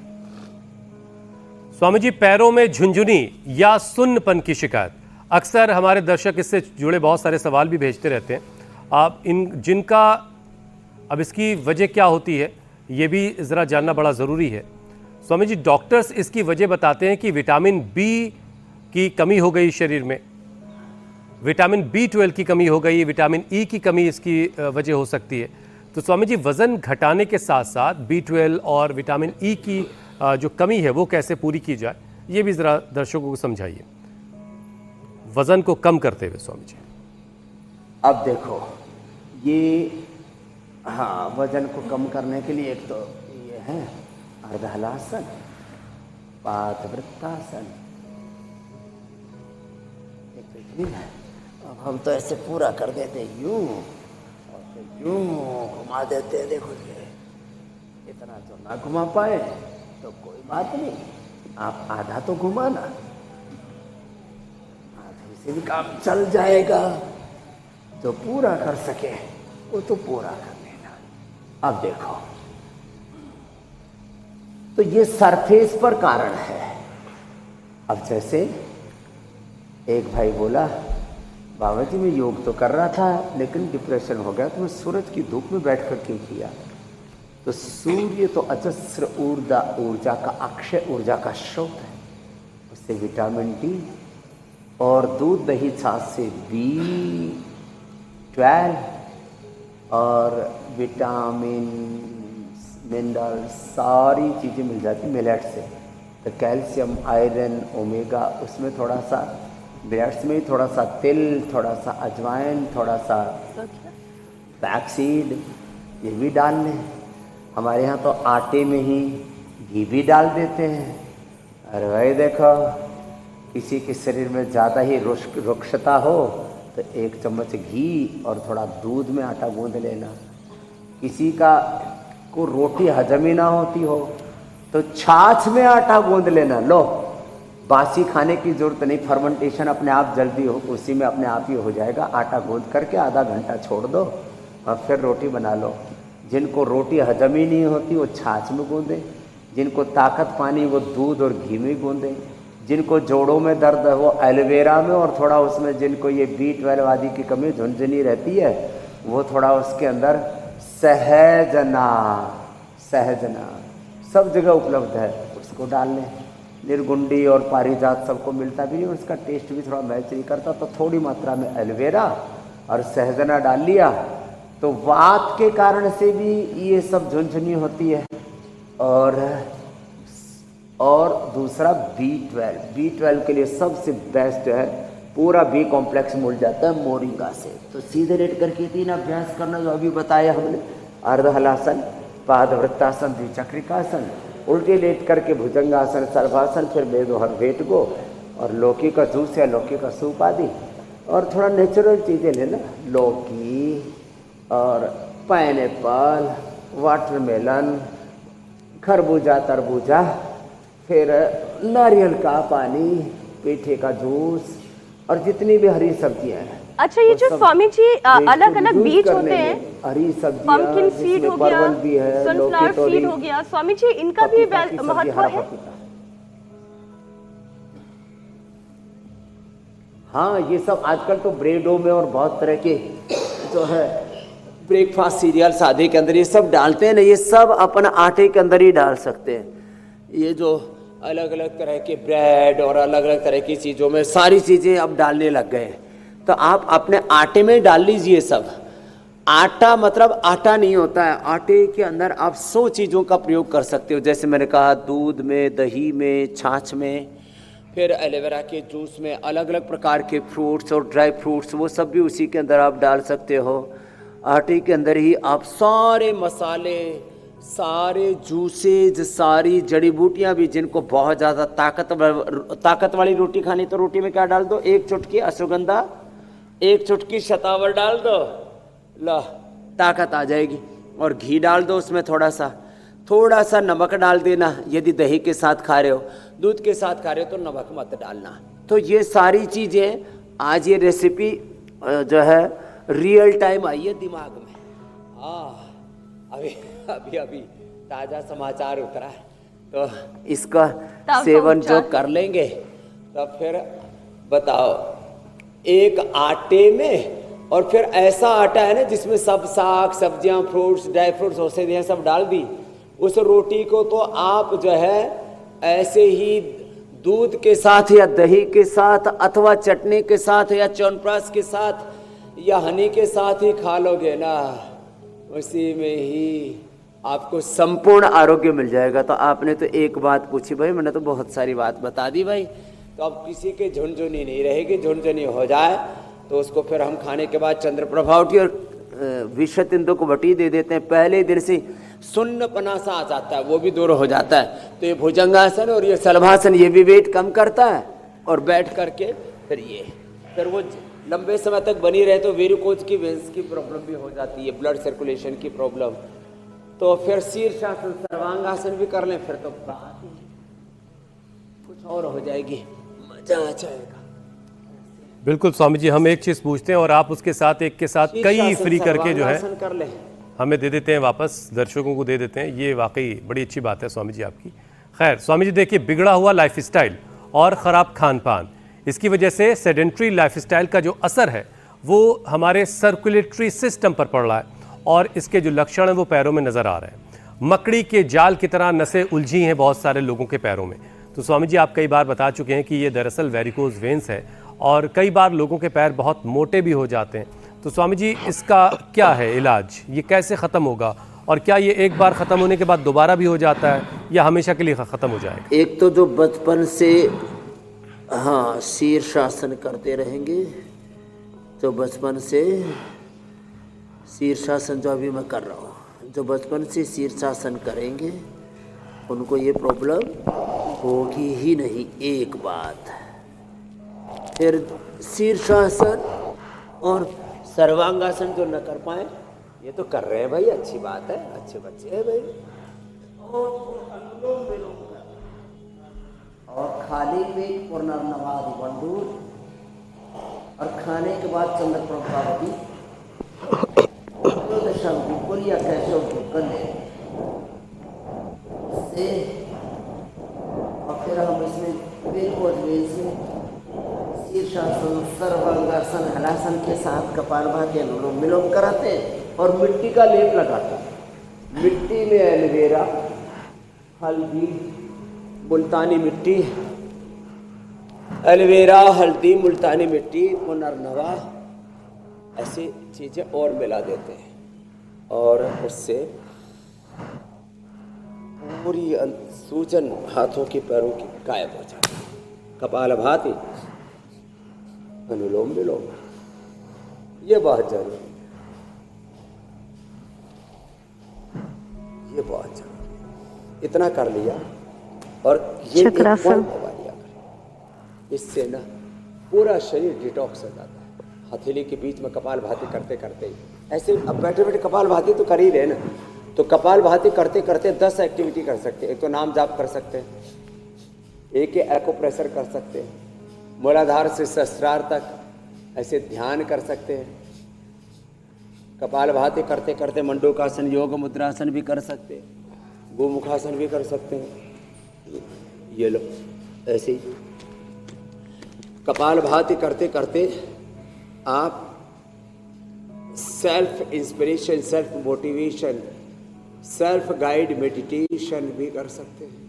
S3: स्वामी जी, पैरों में झुंझुनी या सुन्नपन की शिकायत, अक्सर हमारे दर्शक इससे जुड़े बहुत सारे सवाल भी भेजते रहते हैं। आप अब इसकी वजह क्या होती है, ये भी ज़रा जानना बड़ा ज़रूरी है। स्वामी जी, डॉक्टर्स इसकी वजह बताते हैं कि विटामिन बी की कमी हो गई शरीर में, विटामिन B12 की कमी हो गई, विटामिन ई की कमी इसकी वजह हो सकती है। तो स्वामी जी, वज़न घटाने के साथ साथ B12 और विटामिन ई की जो कमी है वो कैसे पूरी की जाए, ये भी ज़रा दर्शकों को समझाइए, वज़न को कम करते हुए। स्वामी जी,
S5: अब देखो, ये हाँ, वजन को कम करने के लिए एक तो ये है अर्धहलासन, पादवृत्तासन, एक तो इतनी है। अब हम तो ऐसे पूरा कर देते यूं और फिर यूं घुमा देते। देखो ये इतना तो ना घुमा पाए तो कोई बात नहीं, आप आधा तो घुमाना, आधे से भी काम चल जाएगा। जो पूरा कर सके वो तो पूरा कर लेना। अब देखो, तो ये सरफेस पर कारण है। अब जैसे एक भाई बोला, बाबा जी मैं योग तो कर रहा था लेकिन डिप्रेशन हो गया, तो मैं सूरज की धूप में बैठ कर के किया। तो सूर्य तो अजस्र ऊर्जा का, अक्षय ऊर्जा का स्रोत है। उससे विटामिन डी और दूध दही छाछ से B12 और विटामिन, मिनरल, सारी चीज़ें मिल जाती मिलेट से। तो कैल्शियम, आयरन, ओमेगा, उसमें थोड़ा सा ब्रेड्स में थोड़ा सा तिल, थोड़ा सा अजवाइन, थोड़ा सा फ्लैक्सीड, ये भी डाल लें। हमारे यहाँ तो आटे में ही घी भी डाल देते हैं। अरे भाई देखो, किसी के शरीर में ज़्यादा ही रुक्षता हो तो 1 चम्मच घी और थोड़ा दूध में आटा गूंद लेना। किसी का को रोटी हजम ही ना होती हो तो छाछ में आटा गूंद लेना। लो, बासी खाने की जरूरत नहीं, फर्मेंटेशन अपने आप जल्दी हो, उसी में अपने आप ही हो जाएगा। आटा गूंद करके आधा घंटा छोड़ दो और फिर रोटी बना लो। जिनको रोटी हजम ही नहीं होती वो छाछ में गूंदें, जिनको ताकत पानी वो दूध और घी में गूंदें, जिनको जोड़ों में दर्द है वो एलोवेरा में, और थोड़ा उसमें जिनको ये B12 आदि की कमी झुनझुनी रहती है वो थोड़ा उसके अंदर सहजना सब जगह उपलब्ध है, उसको डाल लें। निर्गुंडी और पारिजात सबको मिलता भी नहीं, उसका टेस्ट भी थोड़ा मैच नहीं करता, तो थोड़ी मात्रा में एलोवेरा और सहजना डाल लिया तो वात के कारण से भी ये सब झुनझुनी होती है। और दूसरा B12 के लिए सबसे बेस्ट है, पूरा B कॉम्प्लेक्स मिल जाता है मोरिंगा से। तो सीधे लेट करके 3 अभ्यास करना जो अभी बताया हमने, अर्धहलासन, पादवृत्तासन, द्विचक्रिकासन, उल्टे लेट करके भुजंगासन, सर्वासन, फिर बेदोहर वेटगो और लौकी का जूस या लौकी का सूप आदि। और थोड़ा नेचुरल चीज़ें लेना, लौकी और पाइनएप्पल, वाटरमेलन, खरबूजा, तरबूजा, फिर नारियल का पानी, पेठे का जूस और जितनी भी हरी सब्जियां हैं।
S2: अच्छा, ये जो स्वामी जी अलग अलग बीज होते हैं,
S5: हरी सब्जियां,
S2: पंपकिन सीड हो गया,
S5: भी है,
S2: सनफ्लावर सीड हो गया, स्वामी जी इनका भी महत्व है?
S5: हाँ, ये सब आजकल तो ब्रेडों में और बहुत तरह के जो है ब्रेकफास्ट सीरियल्स आदि के अंदर ये सब डालते हैं ना, ये सब अपन आटे के अंदर ही डाल सकते हैं। ये जो अलग अलग तरह के ब्रेड और अलग अलग तरह की चीज़ों में सारी चीज़ें अब डालने लग गए हैं, तो आप अपने आटे में डाल लीजिए सब। आटा मतलब आटा नहीं होता है, आटे के अंदर आप 100 चीज़ों का प्रयोग कर सकते हो। जैसे मैंने कहा, दूध में, दही में, छाछ में, फिर एलोवेरा के जूस में, अलग अलग प्रकार के फ्रूट्स और ड्राई फ्रूट्स वो सब भी उसी के अंदर आप डाल सकते हो। आटे के अंदर ही आप सारे मसाले, सारे जूसेज, सारी जड़ी बूटियाँ भी, जिनको बहुत ज़्यादा ताकत वाली रोटी खानी तो रोटी में क्या डाल दो, 1 चुटकी अश्वगंधा, 1 चुटकी शतावर डाल दो, ला ताकत आ जाएगी। और घी डाल दो उसमें, थोड़ा सा नमक डाल देना। यदि दही के साथ खा रहे हो, दूध के साथ खा रहे हो तो नमक मत डालना। तो ये सारी चीज़ें आज ये रेसिपी जो है रियल टाइम आई है दिमाग में। अभी ताज़ा समाचार उतरा है, तो इसका सेवन जो कर लेंगे तो फिर बताओ, एक आटे में, और फिर ऐसा आटा है ना जिसमें सब साग सब्जियां, फ्रूट्स, ड्राई फ्रूट्स, औषधियां सब डाल दी। उस रोटी को तो आप जो है ऐसे ही दूध के साथ या दही के साथ अथवा चटनी के साथ या च्यवनप्राश के साथ या हनी के साथ ही खा लोगे ना, उसी में ही आपको संपूर्ण आरोग्य मिल जाएगा। तो आपने तो एक बात पूछी भाई, मैंने तो बहुत सारी बात बता दी भाई। तो अब किसी के झुनझुनी नहीं रहेगी, झुनझुनी हो जाए तो उसको फिर हम खाने के बाद चंद्रप्रभा उठी और विषत इंदु को बटी दे देते हैं। पहले दिन से सुन्नपना सा आ जाता है, वो भी दूर हो जाता है। तो ये भुजंगासन और ये शलभासन, ये भी वेट कम करता है। और बैठ करके फिर वो लंबे समय तक बनी रहे तो वेरिकोज की वेंस की प्रॉब्लम भी हो जाती है, ब्लड सर्कुलेशन की प्रॉब्लम। तो फिर शीर्षासन, सर्वांगासन भी कर लें, फिर तो बात ही कुछ और हो जाएगी, मजा आ जाएगा।
S3: बिल्कुल स्वामी जी, हम एक चीज़ पूछते हैं और आप उसके साथ एक के साथ कई फ्री करके जो है
S5: कर लें,
S3: हमें दे देते हैं, वापस दर्शकों को दे देते हैं। ये वाकई बड़ी अच्छी बात है स्वामी जी आपकी। खैर स्वामी जी, देखिए, बिगड़ा हुआ लाइफस्टाइल और ख़राब खान पान, इसकी वजह से सेडेंट्री लाइफस्टाइल का जो असर है वो हमारे सर्कुलेटरी सिस्टम पर पड़ रहा है और इसके जो लक्षण हैं वो पैरों में नज़र आ रहे हैं। मकड़ी के जाल की तरह नसें उलझी हैं बहुत सारे लोगों के पैरों में। तो स्वामी जी, आप कई बार बता चुके हैं कि ये दरअसल वेरिकोज वेंस है और कई बार लोगों के पैर बहुत मोटे भी हो जाते हैं। तो स्वामी जी, इसका क्या है इलाज, ये कैसे ख़त्म होगा और क्या ये एक बार ख़त्म होने के बाद दोबारा भी हो जाता है या हमेशा के लिए ख़त्म हो जाएगा?
S5: एक तो जो बचपन से हाँ शीर्षासन करते रहेंगे, तो बचपन से शीर्षासन जो अभी मैं कर रहा हूँ, जो बचपन से शीर्षासन करेंगे उनको ये प्रॉब्लम होगी ही नहीं। एक बात, फिर शीर्षासन और सर्वांगासन जो न कर पाए, ये तो कर रहे हैं भाई, अच्छी बात है, अच्छे बच्चे हैं भाई। और खाली पेट पुनर्नवादि बंडूर, और खाने के बाद चंद्र प्रभावती या कैसे से, और फिर हम इसमें से शीर्षासन सर्वांगासन हलासन के साथ कपालभाति अनुलोम विलोम कराते हैं और मिट्टी का लेप लगाते हैं। मिट्टी में एलोवेरा, हल्दी, मुल्तानी मिट्टी, एलोवेरा, हल्दी, मुल्तानी मिट्टी, पुनर्नवा, ऐसी चीज़ें और मिला देते हैं और उससे पूरी सूजन हाथों की पैरों की गायब हो जाती है। कपालभाति, अनुलोम विलोम, ये बहुत जरूरी है, ये बहुत जरूरी। इतना कर लिया और ये एक पॉइंट दबा लिया करें, इससे ना पूरा शरीर डिटॉक्स हो जाता है। हथेली के बीच में कपालभाति करते करते ही ऐसे, अब बैठे बैठे कपालभाति तो कर ही रहे ना, तो कपालभाति करते करते 10 एक्टिविटी कर सकते हैं। एक तो नाम जाप कर सकते हैं, एक एक्यूप्रेशर कर सकते हैं, मूलाधार से सहस्रार तक ऐसे ध्यान कर सकते हैं। कपालभाति करते करते मंडूकासन, योग मुद्रासन भी कर सकते हैं, गोमुखासन भी कर सकते हैं। ये लो ऐसे ही कपालभाति करते करते आप self inspiration, self motivation, self guide meditation भी कर सकते हैं।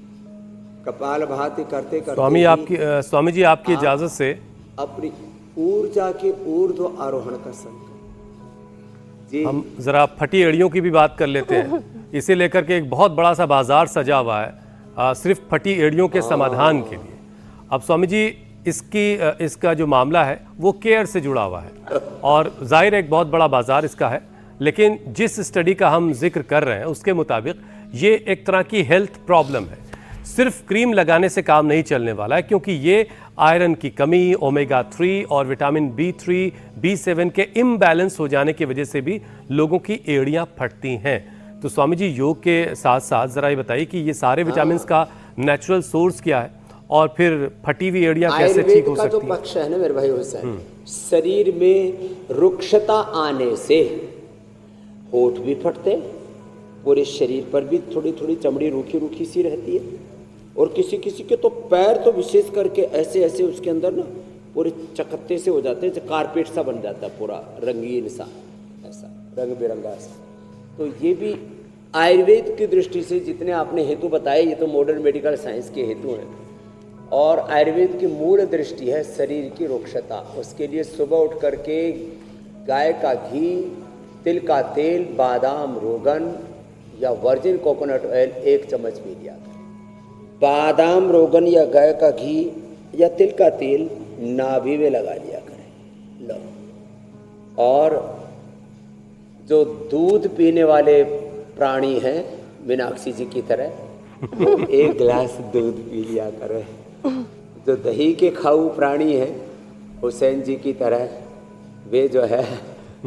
S5: कपालभाति करते करते
S3: स्वामी जी आपकी इजाजत से
S5: अपनी ऊर्जा के ऊर्ध्व आरोहण का संकल्प जी।
S3: हम जरा फटी एड़ियों की भी बात कर लेते हैं। इसे लेकर के एक बहुत बड़ा सा बाजार सजा हुआ है सिर्फ फटी एड़ियों के समाधान के लिए। अब स्वामी जी इसका जो मामला है वो केयर से जुड़ा हुआ है और जाहिर एक बहुत बड़ा बाजार इसका है, लेकिन जिस स्टडी का हम जिक्र कर रहे हैं उसके मुताबिक ये एक तरह की हेल्थ प्रॉब्लम है। सिर्फ क्रीम लगाने से काम नहीं चलने वाला है, क्योंकि ये आयरन की कमी, ओमेगा 3 और विटामिन B3, B7 के इम्बैलेंस हो जाने की वजह से भी लोगों की एड़ियां फटती हैं। तो स्वामी जी योग के साथ साथ ज़रा ये बताइए कि ये सारे विटामिन का नेचुरल सोर्स क्या है और फिर फटी हुई एड़ियां कैसे ठीक हो सकती हैं?
S5: जो पक्ष है ना मेरे भाई हुसैन, शरीर में रुक्षता आने से होठ भी फटते, पूरे शरीर पर भी थोड़ी थोड़ी चमड़ी रूखी रूखी सी रहती है, और किसी किसी के तो पैर तो विशेष करके ऐसे ऐसे उसके अंदर ना पूरे चकत्ते से हो जाते हैं, कारपेट सा बन जाता है पूरा रंगीन सा, ऐसा रंग बिरंगा सा। तो ये भी आयुर्वेद की दृष्टि से जितने आपने हेतु बताए, ये तो मॉडर्न मेडिकल साइंस के हेतु हैं, और आयुर्वेद की मूल दृष्टि है शरीर की रुक्षता। उसके लिए सुबह उठ करके गाय का घी, तिल का तेल, बादाम, रोगन या वर्जिन कोकोनट ऑयल 1 चम्मच पी लिया करें। बादाम, रोगन या गाय का घी या तिल का तेल नाभि में लगा लिया करें। लो, और जो दूध पीने वाले प्राणी हैं मीनाक्षी जी की तरह 1 गिलास दूध पी लिया करें। जो दही के खाऊ प्राणी हैं हुसैन जी की तरह, वे जो है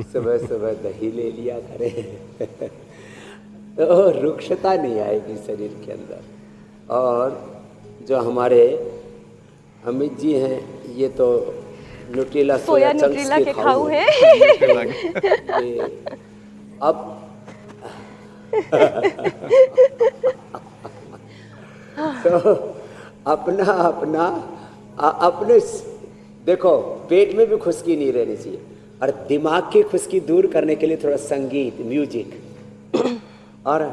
S5: सुबह सुबह दही ले लिया करें तो रुक्षता नहीं आएगी शरीर के अंदर। और जो हमारे अमित जी हैं, ये तो न्यूट्रिला
S2: सोया न्यूट्रिला के खाऊ हैं
S5: अब तो अपने देखो, पेट में भी खुश्की नहीं रहनी चाहिए, और दिमाग की खुश्की दूर करने के लिए थोड़ा संगीत, म्यूजिक, और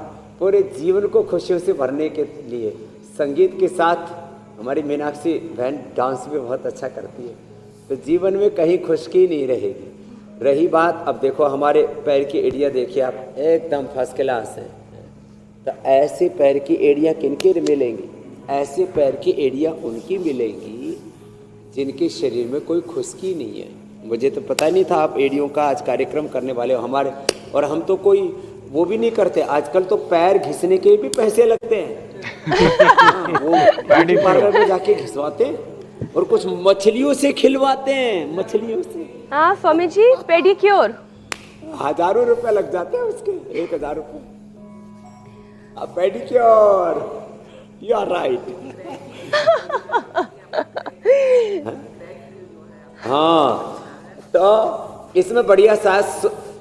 S5: पूरे जीवन को खुशियों से भरने के लिए संगीत के साथ हमारी मीनाक्षी बहन डांस भी बहुत अच्छा करती है, तो जीवन में कहीं खुश्की नहीं रहेगी। रही बात, अब देखो हमारे पैर की एड़ियाँ देखिए आप, एकदम फर्स्ट क्लास है। तो ऐसे पैर की एड़ियाँ किनके मिलेंगी? ऐसे पैर की एड़ियाँ उनकी मिलेंगी जिनके शरीर में कोई खुश्की नहीं है। मुझे तो पता नहीं था आप एड़ियों का आज कार्यक्रम करने वाले हो हमारे, और हम तो कोई वो भी नहीं करते। आजकल तो पैर घिसने के भी पैसे लगते हैं। वो ब्यूटी पार्लर में जाके घिसवाते हैं और कुछ मछलियों से खिलवाते हैं, मछलियों से।
S2: हाँ स्वामी जी, पेडिक्योर
S5: हजारों रुपए लग जाते हैं उसके, 1000 रुपए। अब पेडिक्योर, यू आर राइट। हाँ, तो इसमें बढ़िया सा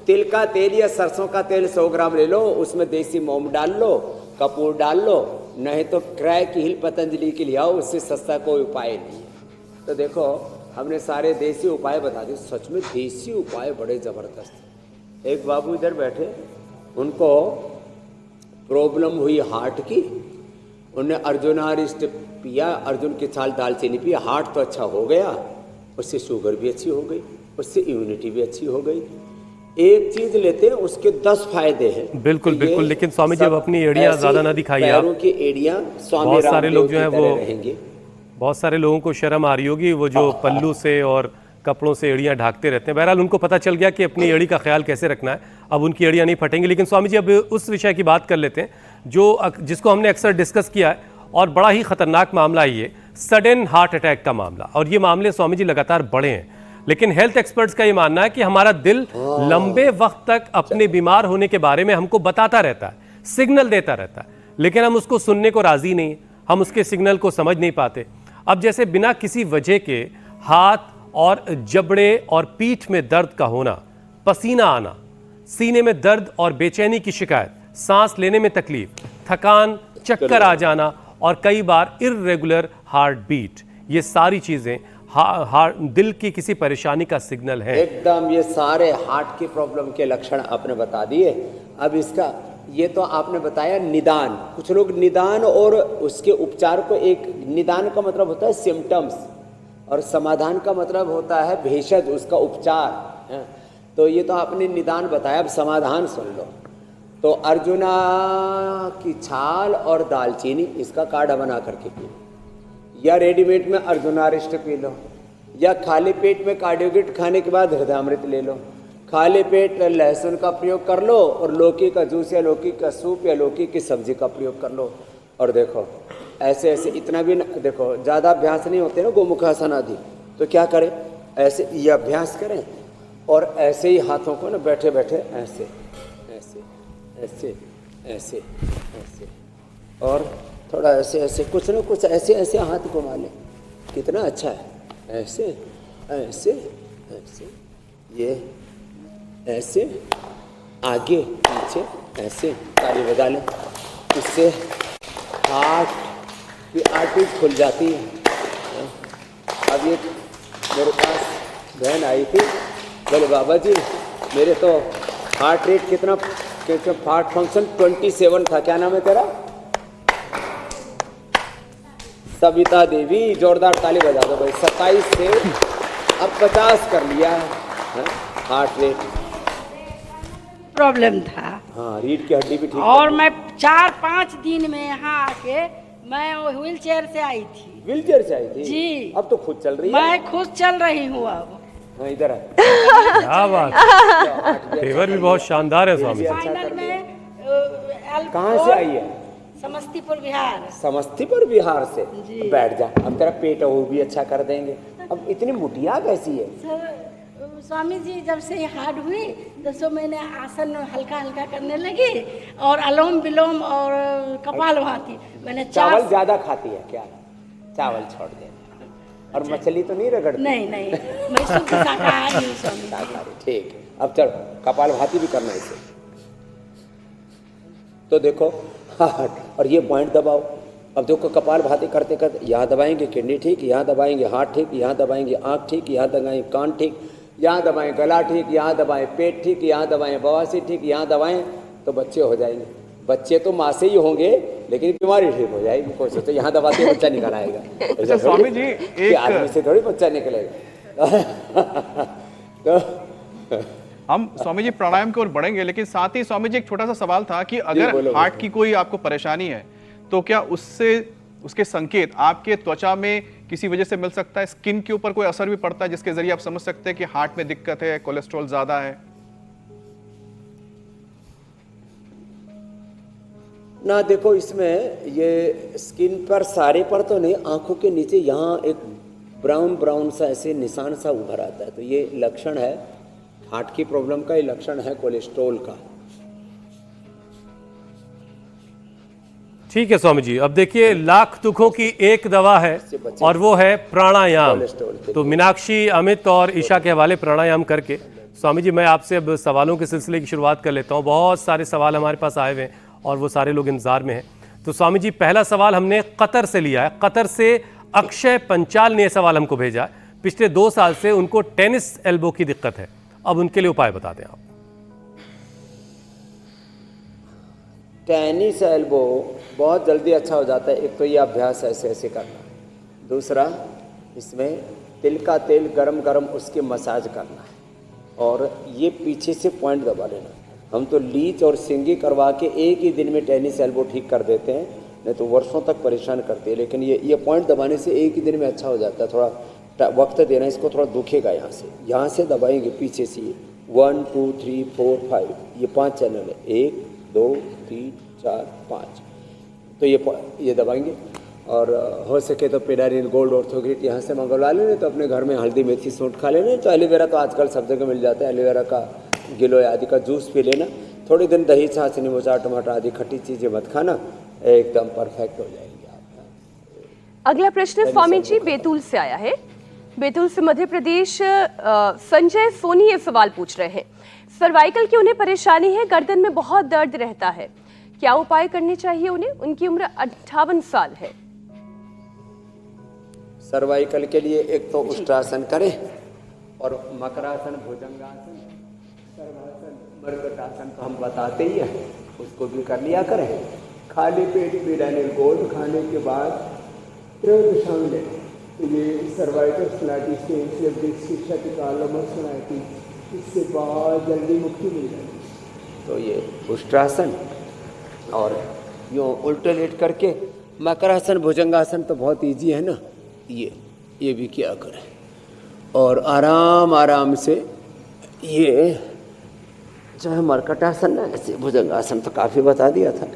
S5: तिल का तेल या सरसों का तेल 100 ग्राम ले लो, उसमें देसी मोम डाल लो, कपूर डाल लो, नहीं तो क्रैक हिल पतंजलि के लिए आओ, उससे सस्ता कोई उपाय नहीं है। तो देखो हमने सारे देसी उपाय बता दिए, सच में देसी उपाय बड़े ज़बरदस्त। एक बाबू इधर बैठे, उनको प्रॉब्लम हुई हार्ट की, उन्हें अर्जुनारिष्ट पिया, अर्जुन की छाल दालचीनी पिया, हार्ट तो अच्छा हो गया, उससे शुगर भी अच्छी हो गई, उससे इम्यूनिटी भी अच्छी हो गई। एक चीज लेते हैं उसके 10 फायदे हैं।
S3: बिल्कुल बिल्कुल, लेकिन स्वामी जी अब अपनी एड़ियां ज्यादा ना दिखाइए आप।
S5: पैरों की एड़ियां स्वामी
S3: बहुत सारे
S5: रामदेव
S3: लोग जो
S5: की
S3: है
S5: तरह
S3: वो
S5: रहेंगे।
S3: बहुत सारे लोगों को शर्म आ रही होगी, वो जो पल्लू से और कपड़ों से एड़ियां ढाकते रहते हैं। बहरहाल उनको पता चल गया कि अपनी एड़ी का ख्याल कैसे रखना है, अब उनकी एड़ियां नहीं फटेंगी। लेकिन स्वामी जी अब उस विषय की बात कर लेते हैं जिसको हमने अक्सर डिस्कस किया है, और बड़ा ही खतरनाक मामला है ये सडन हार्ट अटैक का मामला। और ये मामले स्वामी जी लगातार बढ़े हैं, लेकिन हेल्थ एक्सपर्ट्स का ये मानना है कि हमारा दिल लंबे वक्त तक अपने बीमार होने के बारे में हमको बताता रहता है, सिग्नल देता रहता है, लेकिन हम उसको सुनने को राजी नहीं, हम उसके सिग्नल को समझ नहीं पाते। अब जैसे बिना किसी वजह के हाथ और जबड़े और पीठ में दर्द का होना, पसीना आना, सीने में दर्द और बेचैनी की शिकायत, सांस लेने में तकलीफ, थकान, चक्कर आ जाना और कई बार इर्रेगुलर हार्ट बीट, ये सारी चीजें दिल की किसी परेशानी का सिग्नल है।
S5: एकदम ये सारे हार्ट की प्रॉब्लम के लक्षण आपने बता दिए। अब इसका ये तो आपने बताया निदान, कुछ लोग निदान और उसके उपचार को, एक निदान का मतलब होता है सिम्टम्स और समाधान का मतलब होता है भेषज, उसका उपचार। तो ये तो आपने निदान बताया, अब समाधान सुन लो। तो अर्जुना की छाल और दालचीनी, इसका काढ़ा बना करके पी, या रेडीमेड में अर्जुनारिष्ट पी लो, या खाली पेट में कार्डियोगिट खाने के बाद हृदयामृत ले लो, खाली पेट लहसुन का प्रयोग कर लो, और लौकी का जूस या लौकी का सूप या लौकी की सब्जी का प्रयोग कर लो। और देखो ऐसे ऐसे, इतना भी न, देखो ज़्यादा अभ्यास नहीं होते ना गोमुखासन आदि, तो क्या करें, ऐसे ये अभ्यास करें और ऐसे ही हाथों को ना बैठे बैठे ऐसे ऐसे ऐसे ऐसे ऐसे, और थोड़ा ऐसे ऐसे, कुछ ना कुछ ऐसे ऐसे हाथ घुमा लें, कितना अच्छा है। ऐसे ऐसे ऐसे, ये ऐसे आगे पीछे ऐसे ताली बजा लें, इससे हार्ट की आर्टरीज खुल जाती है। अब ये मेरे पास बहन आई थी, बोले बाबा जी मेरे तो हार्ट रेट कितना, हार्ट फंक्शन 27 था, क्या नाम है तेरा? सविता देवी, जोरदार ताली बजा दो भाई। 27 से अब 50 कर लिया है हार्ट रेट।
S6: प्रॉब्लम था,
S5: हाँ, रीढ़ की हड्डी भी ठीक
S6: और मैं 4-5 दिन में यहाँ आके मैं व्हील चेयर से आई थी।
S5: व्हील चेयर से आई थी
S6: जी।
S5: अब तो खुद चल रही है।
S6: मैं खुद चल रही हूँ अब।
S5: हाँ, इधर है।
S3: क्या बात, तेवर भी बहुत शानदार है स्वामी जी।
S6: फाइनल में
S5: कहाँ से आई है?
S6: समस्तीपुर बिहार।
S5: समस्तीपुर बिहार से।
S6: जी।
S5: बैठ जा, अब तेरा पेट वो भी अच्छा कर देंगे। अब इतनी मुटिया कैसी है?
S6: सर स्वामी जी जब से ये हार्ड हुई तब से मैंने आसन हल्का हल्का करने लगी, और अनुलोम विलोम और कपालभाति मैंने
S5: चावल ज्यादा खाती है क्या? चावल छोड़ दे, और मछली तो नहीं रगड़ती?
S6: नहीं नहीं, मैं शुद्ध शाकाहारी हूँ स्वामी।
S5: शाकाहारी, ठीक। अब चल कपालभाति भी करना इसे। तो देखो और ये पॉइंट दबाओ। अब देखो कपालभाति करते करते यहाँ दबाएंगे किडनी ठीक, यहाँ दबाएंगे हार्ट ठीक, यहाँ दबाएंगे आँख ठीक, यहाँ दबाएंगे कान ठीक, यहाँ दबाएं गला ठीक, यहाँ दबाएं पेट ठीक, यहाँ दबाएं बवासीर ठीक, यहाँ दबाएं तो बच्चे हो जाएंगे। बच्चे तो माँ से ही होंगे, लेकिन बीमारी ठीक हो जाएगी। कोई सोचो यहाँ दबाते बच्चा निकल आएगा।
S1: अच्छा स्वामी जी, एक
S5: आदमी से थोड़ी बच्चा निकलेगा। तो
S1: हम स्वामी जी प्राणायाम की ओर बढ़ेंगे, लेकिन साथ ही स्वामी जी एक छोटा सा सवाल था कि अगर हार्ट की कोई आपको परेशानी है तो क्या उससे उसके संकेत आपके त्वचा में किसी वजह से मिल सकता है? स्किन के ऊपर कोई असर भी पड़ता है जिसके जरिए आप समझ सकते हैं कि हार्ट में दिक्कत है, कोलेस्ट्रॉल ज्यादा है?
S5: ना देखो, इसमें ये स्किन पर सारे पर तो नहीं, आंखों के नीचे यहाँ एक ब्राउन ब्राउन सा ऐसे निशान सा उभर आता है, तो ये लक्षण है हार्ट की प्रॉब्लम का, ये लक्षण है कोलेस्ट्रॉल का।
S3: ठीक है स्वामी जी, अब देखिए लाख दुखों की एक दवा है और वो है प्राणायाम। तो मीनाक्षी, अमित और ईशा के हवाले प्राणायाम करके स्वामी जी मैं आपसे अब सवालों के सिलसिले की शुरुआत कर लेता हूँ। बहुत सारे सवाल हमारे पास आए हुए हैं और वो सारे लोग इंतजार में हैं। तो स्वामी जी पहला सवाल हमने कतर से लिया है। कतर से अक्षय पंचाल ने यह सवाल हमको भेजा है। पिछले 2 साल से उनको टेनिस एल्बो की दिक्कत है, अब उनके लिए उपाय बता दें आप।
S5: टेनिस एल्बो बहुत जल्दी अच्छा हो जाता है। एक तो ये अभ्यास ऐसे ऐसे करना, दूसरा इसमें तिल का तेल गरम गरम उसके मसाज करना है, और ये पीछे से पॉइंट दबा लेना। हम तो लीच और सिंगी करवा के एक ही दिन में टेनिस एल्बो ठीक कर देते हैं, नहीं तो वर्षों तक परेशान करते हैं। लेकिन ये पॉइंट दबाने से एक ही दिन में अच्छा हो जाता है। थोड़ा वक्त देना, इसको थोड़ा दुखेगा। यहाँ से दबाएंगे पीछे से, 1 2 3 4 5, ये 5 चैनल है, 1 2 3 4 5, तो ये दबाएंगे। और हो सके तो पेडारिन गोल्ड ऑर्थोग्रिट यहाँ से मंगवा लेने, तो अपने घर में हल्दी मेथी सूंठ खा लेने। तो एलोवेरा तो आजकल सब जगह मिल जाता है, एलोवेरा का गिलोय आदि का जूस पी लेना। थोड़े दिन दही छाछ नींबू चाट टमाटर आदि खट्टी चीज़ें मत खाना, एकदम परफेक्ट हो जाएंगे आप।
S2: अगला प्रश्न स्वामी जी बैतूल से आया है। बैतूल से मध्य प्रदेश संजय सोनी ये सवाल पूछ रहे हैं। सर्वाइकल की उन्हें परेशानी है, गर्दन में बहुत दर्द रहता है, क्या उपाय करने चाहिए उन्हें? उनकी उम्र 58 साल है।
S5: सर्वाइकल के लिए एक तो उष्ट्रासन करें, और मकरासन, भुजंगासन, सर्वासन, मर्कटासन तो हम बताते ही हैं, उसको भी कर लिया करें। खाली पेट पेडानिल गोल्ड खाने के बाद त्रयोदशांग लें, तो ये सर्वाइकल स्लाइटिस की क्षति का लमसनाइटिस, इससे बहुत जल्दी मुक्ति मिल जाएगी। तो ये उष्ट्रासन और यूँ उल्टे लेट करके मकरासन भुजंगासन तो बहुत इजी है ना, ये भी किया करें। और आराम आराम से ये चाहे मरकटासन ना, ऐसे भुजंगासन तो काफ़ी बता दिया था,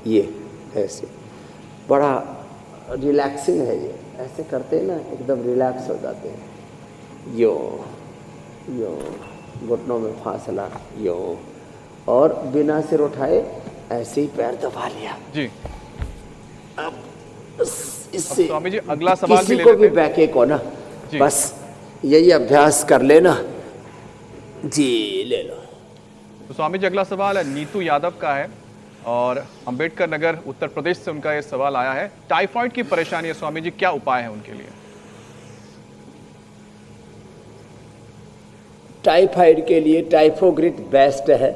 S5: ये ऐसे बड़ा रिलैक्सिंग है। ये ऐसे करते हैं ना, एकदम रिलैक्स हो जाते हैं। यो घुटनों में फासला, यो, और बिना सिर उठाए ऐसे ही पैर दबा लिया
S1: जी।
S5: अब इससे
S1: स्वामी जी अगला सवाल
S5: किसी
S1: भी
S5: को
S1: ले
S5: भी
S1: लेते हैं।
S5: बैक एक हो ना, बस यही अभ्यास कर लेना जी। ले लो।
S1: तो स्वामी जी अगला सवाल है नीतू यादव का है, और अंबेडकर नगर उत्तर प्रदेश से उनका ये सवाल आया है। टाइफाइड की परेशानी है स्वामी जी, क्या उपाय है उनके लिए?
S5: टाइफाइड के लिए टाइफोग्रिट बेस्ट है,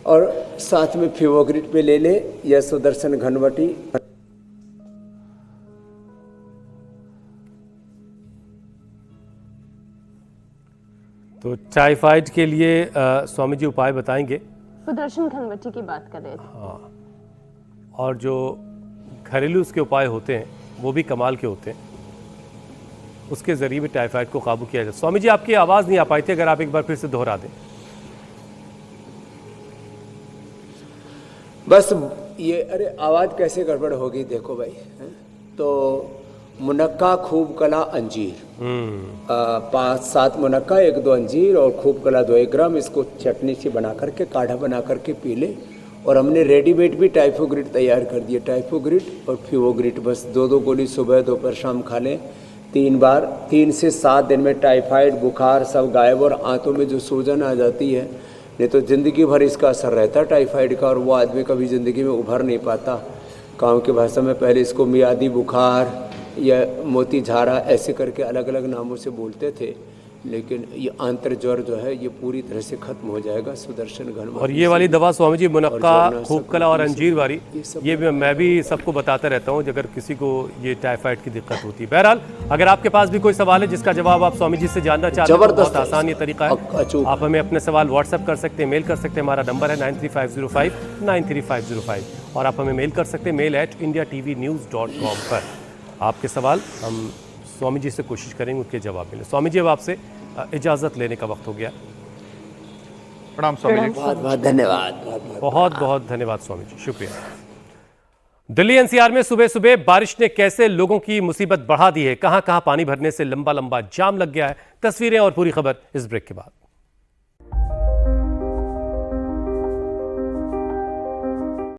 S5: और साथ में फिवोग्रिट पे ले ले या सुदर्शन घनवटी।
S3: तो टाइफाइड के लिए स्वामी जी उपाय बताएंगे।
S2: सुदर्शन घनवटी की बात कर रहे थे।
S3: हाँ, और जो घरेलू उसके उपाय होते हैं वो भी कमाल के होते हैं, उसके ज़रिए भी टाइफाइड को काबू किया जाए। स्वामी जी आपकी आवाज़ नहीं आ पाई थी, अगर आप एक बार फिर से दोहरा दें।
S5: बस ये, अरे आवाज़ कैसे गड़बड़ होगी देखो भाई, है? तो मुनक्का, खूब कला, अंजीर, 5-7 मुनक्का, 1-2 अंजीर और खूब कला 2-1 ग्राम, इसको चटनी सी बना करके, काढ़ा बना करके पी ले। और हमने रेडीमेड भी टाइफोग्रिट तैयार कर दिए, टाइफोग्रिट और फिवोग्रिट, बस 2-2 गोली सुबह दोपहर शाम खा लें 3 बार। 3 से 7 दिन में टाइफाइड बुखार सब गायब, और आंतों में जो सूजन आ जाती है, नहीं तो ज़िंदगी भर इसका असर रहता है टाइफाइड का, और वो आदमी कभी ज़िंदगी में उभर नहीं पाता। गाँव की भाषा में पहले इसको मियादी बुखार या मोती झारा ऐसे करके अलग अलग नामों से बोलते थे, लेकिन ये आंतर ज्वर जो है ये पूरी तरह से खत्म हो जाएगा सुदर्शन घन।
S3: और ये वाली दवा स्वामी जी मुनक्का, खूबकला और अंजीर वाली, ये भी मैं भी सबको बताता रहता हूँ अगर किसी को ये टाइफाइड की दिक्कत होती है। बहरहाल अगर आपके पास भी कोई सवाल है जिसका जवाब आप स्वामी जी से जानना चाहते हैं तो बहुत आसान ये तरीका है, आप हमें अपने सवाल व्हाट्सएप कर सकते हैं, मेल कर सकते हैं। हमारा नंबर है 9350593505 और आप हमें मेल कर सकते हैं mail@indiatvnews.com पर। आपके सवाल हम स्वामी जी से कोशिश करेंगे उनके जवाब मिले। स्वामी जी अब आपसे इजाज़त लेने का वक्त हो गया।
S1: प्रणाम स्वामी जी।
S5: बहुत बहुत धन्यवाद।
S3: बहुत बहुत धन्यवाद स्वामी जी, शुक्रिया। दिल्ली एनसीआर में सुबह सुबह बारिश ने कैसे लोगों की मुसीबत बढ़ा दी है, कहां कहां पानी भरने से लंबा लंबा जाम लग गया है। तस्वीरें और पूरी खबर इस ब्रेक के बाद।